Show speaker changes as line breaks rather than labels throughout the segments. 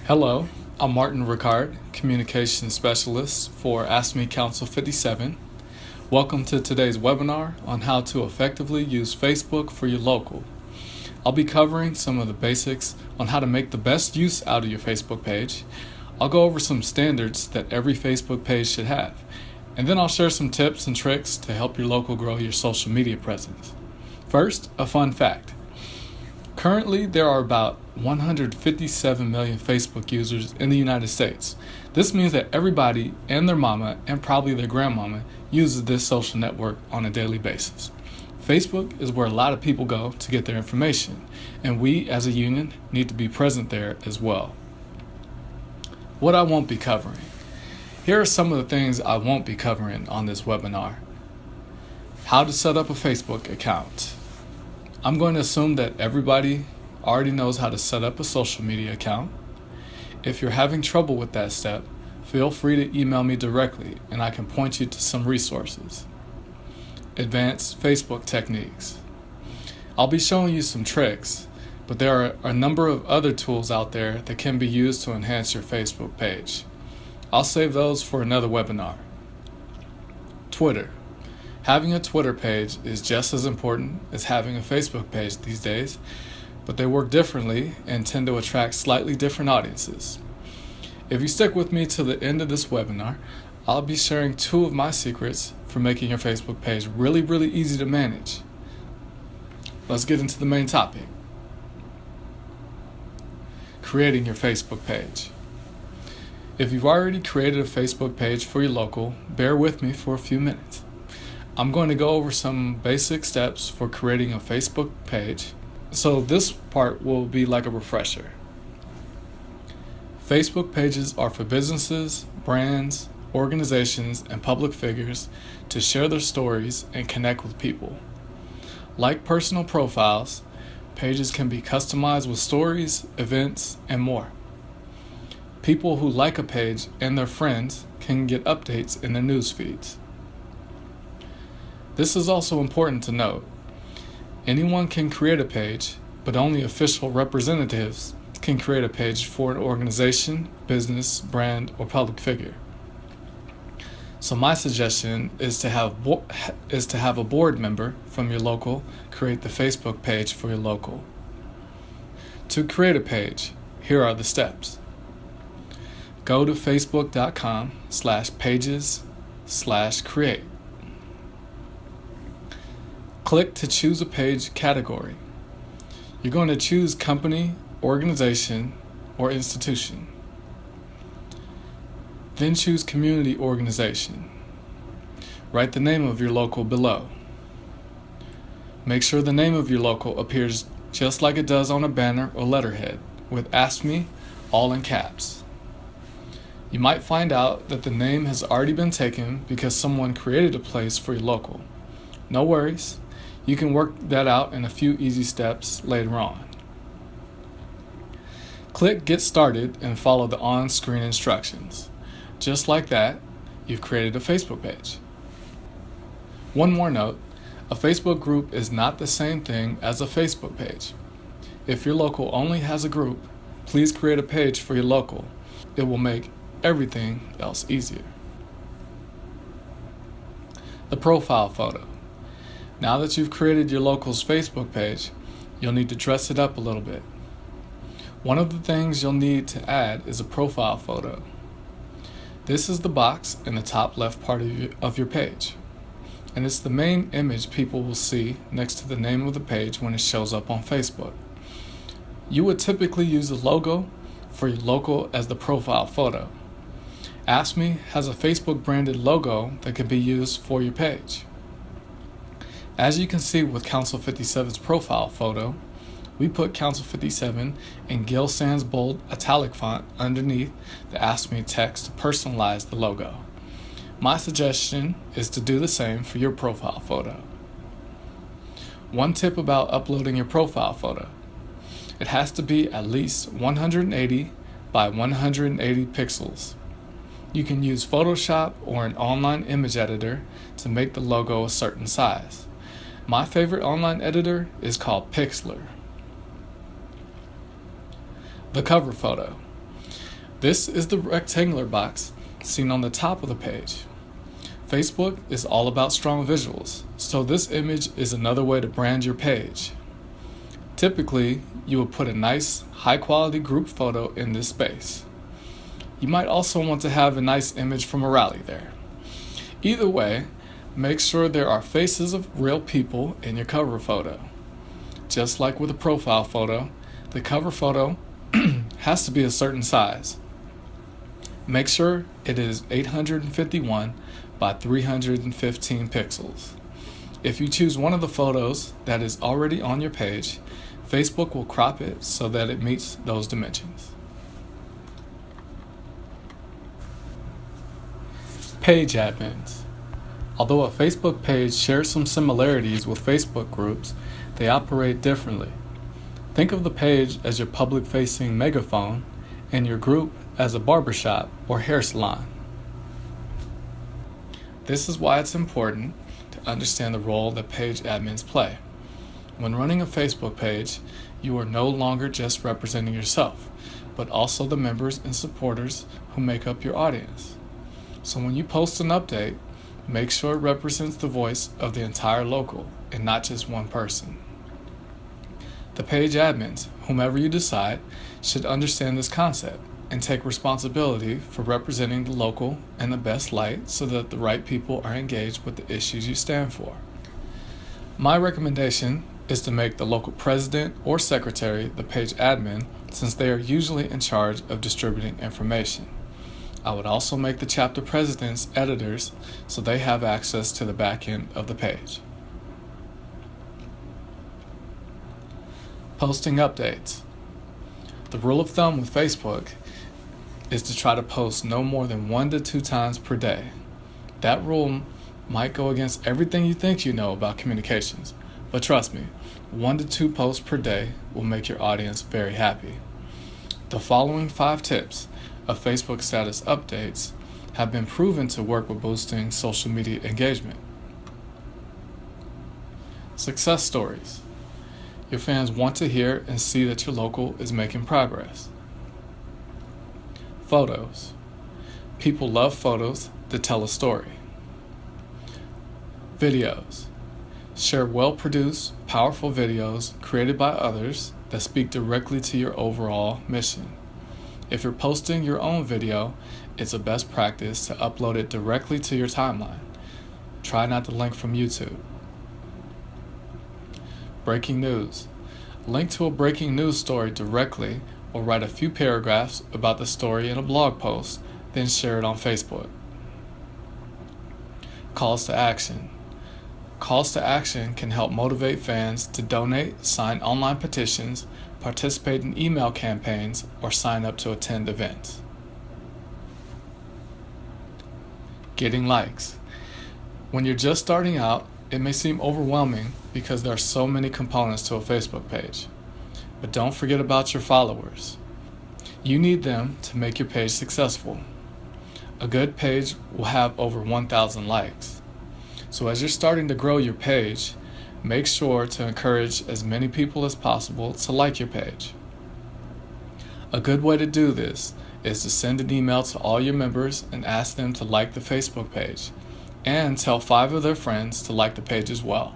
Hello, I'm Martin Ricard, Communications Specialist for AFSCME Council 57. Welcome to today's webinar on how to effectively use Facebook for your local. I'll be covering some of the basics on how to make the best use out of your Facebook page. I'll go over some standards that every Facebook page should have, and then I'll share some tips and tricks to help your local grow your social media presence. First, a fun fact. Currently, there are about 157 million Facebook users in the United States. This means that everybody and their mama and probably their grandmama uses this social network on a daily basis. Facebook is where a lot of people go to get their information, and we as a union need to be present there as well. What I won't be covering. Here are some of the things I won't be covering on this webinar. How to set up a Facebook account. I'm going to assume that everybody already knows how to set up a social media account. If you're having trouble with that step, feel free to email me directly and I can point you to some resources. Advanced Facebook techniques. I'll be showing you some tricks, but there are a number of other tools out there that can be used to enhance your Facebook page. I'll save those for another webinar. Twitter. Having a Twitter page is just as important as having a Facebook page these days, but they work differently and tend to attract slightly different audiences. If you stick with me to the end of this webinar, I'll be sharing 2 of my secrets for making your Facebook page really easy to manage. Let's get into the main topic. Creating your Facebook page. If you've already created a Facebook page for your local, bear with me for a few minutes. I'm going to go over some basic steps for creating a Facebook page, so this part will be like a refresher. Facebook pages are for businesses, brands, organizations, and public figures to share their stories and connect with people. Like personal profiles, pages can be customized with stories, events, and more. People who like a page and their friends can get updates in their news feeds. This is also important to note. Anyone can create a page, but only official representatives can create a page for an organization, business, brand, or public figure. So my suggestion is to have a board member from your local create the Facebook page for your local. To create a page, here are the steps. Go to facebook.com/pages/create. Click to choose a page category. You're going to choose company, organization, or institution. Then choose community organization. Write the name of your local below. Make sure the name of your local appears just like it does on a banner or letterhead, with AFSCME all in caps. You might find out that the name has already been taken because someone created a place for your local. No worries. You can work that out in a few easy steps later on. Click Get Started and follow the on-screen instructions. Just like that, you've created a Facebook page. One more note, a Facebook group is not the same thing as a Facebook page. If your local only has a group, please create a page for your local. It will make everything else easier. The profile photo. Now that you've created your local's Facebook page, you'll need to dress it up a little bit. One of the things you'll need to add is a profile photo. This is the box in the top left part of your page, and it's the main image people will see next to the name of the page when it shows up on Facebook. You would typically use the logo for your local as the profile photo. AFSCME has a Facebook branded logo that can be used for your page. As you can see with Council 57's profile photo, we put Council 57 in Gill Sans bold italic font underneath the AFSCME text to personalize the logo. My suggestion is to do the same for your profile photo. One tip about uploading your profile photo. It has to be at least 180 by 180 pixels. You can use Photoshop or an online image editor to make the logo a certain size. My favorite online editor is called Pixlr. The cover photo. This is the rectangular box seen on the top of the page. Facebook is all about strong visuals, so this image is another way to brand your page. Typically, you will put a nice, high-quality group photo in this space. You might also want to have a nice image from a rally there. Either way, make sure there are faces of real people in your cover photo. Just like with a profile photo, the cover photo has to be a certain size. Make sure it is 851 by 315 pixels. If you choose one of the photos that is already on your page, Facebook will crop it so that it meets those dimensions. Page admins. Although a Facebook page shares some similarities with Facebook groups, they operate differently. Think of the page as your public-facing megaphone and your group as a barbershop or hair salon. This is why it's important to understand the role that page admins play. When running a Facebook page, you are no longer just representing yourself, but also the members and supporters who make up your audience. So when you post an update, make sure it represents the voice of the entire local and not just one person. The page admins, whomever you decide, should understand this concept and take responsibility for representing the local in the best light so that the right people are engaged with the issues you stand for. My recommendation is to make the local president or secretary the page admin, since they are usually in charge of distributing information. I would also make the chapter presidents editors so they have access to the back end of the page. Posting updates. The rule of thumb with Facebook is to try to post no more than 1 to 2 times per day. That rule might go against everything you think you know about communications, but trust me, 1 to 2 posts per day will make your audience very happy. The following 5 tips of Facebook status updates have been proven to work with boosting social media engagement. Success stories. Your fans want to hear and see that your local is making progress. Photos. People love photos that tell a story. Videos. Share well-produced, powerful videos created by others that speak directly to your overall mission. If you're posting your own video, it's a best practice to upload it directly to your timeline. Try not to link from YouTube. Breaking news. Link to a breaking news story directly or write a few paragraphs about the story in a blog post, then share it on Facebook. Calls to action. Calls to action can help motivate fans to donate, sign online petitions, participate in email campaigns, or sign up to attend events. Getting likes. When you're just starting out, it may seem overwhelming because there are so many components to a Facebook page. But don't forget about your followers. You need them to make your page successful. A good page will have over 1,000 likes. So as you're starting to grow your page, make sure to encourage as many people as possible to like your page. A good way to do this is to send an email to all your members and ask them to like the Facebook page, and tell 5 of their friends to like the page as well.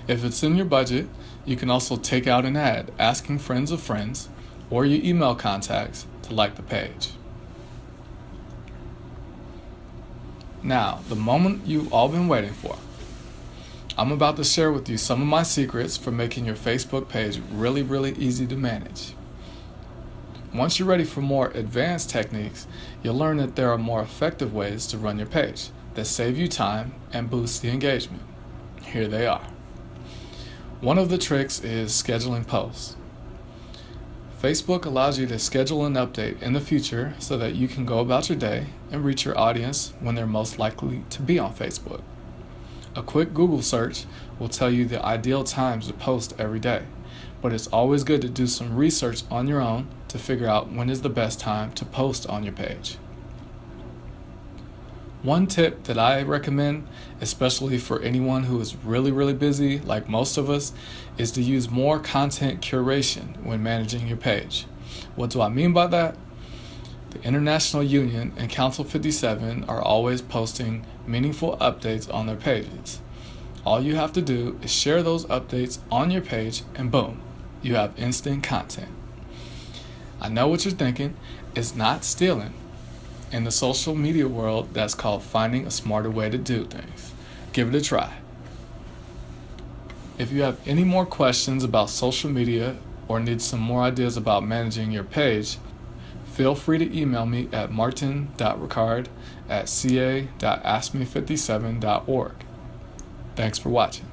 If it's in your budget, you can also take out an ad asking friends of friends or your email contacts to like the page. Now, the moment you've all been waiting for. I'm about to share with you some of my secrets for making your Facebook page really easy to manage. Once you're ready for more advanced techniques, you'll learn that there are more effective ways to run your page that save you time and boost the engagement. Here they are. One of the tricks is scheduling posts. Facebook allows you to schedule an update in the future so that you can go about your day and reach your audience when they're most likely to be on Facebook. A quick Google search will tell you the ideal times to post every day, but it's always good to do some research on your own to figure out when is the best time to post on your page. One tip that I recommend, especially for anyone who is really busy like most of us, is to use more content curation when managing your page. What do I mean by that? The International Union and Council 57 are always posting meaningful updates on their pages. All you have to do is share those updates on your page and boom, you have instant content. I know what you're thinking, it's not stealing. In the social media world, that's called finding a smarter way to do things. Give it a try. If you have any more questions about social media or need some more ideas about managing your page, feel free to email me at martin.ricard@ca.asme57.org. Thanks for watching.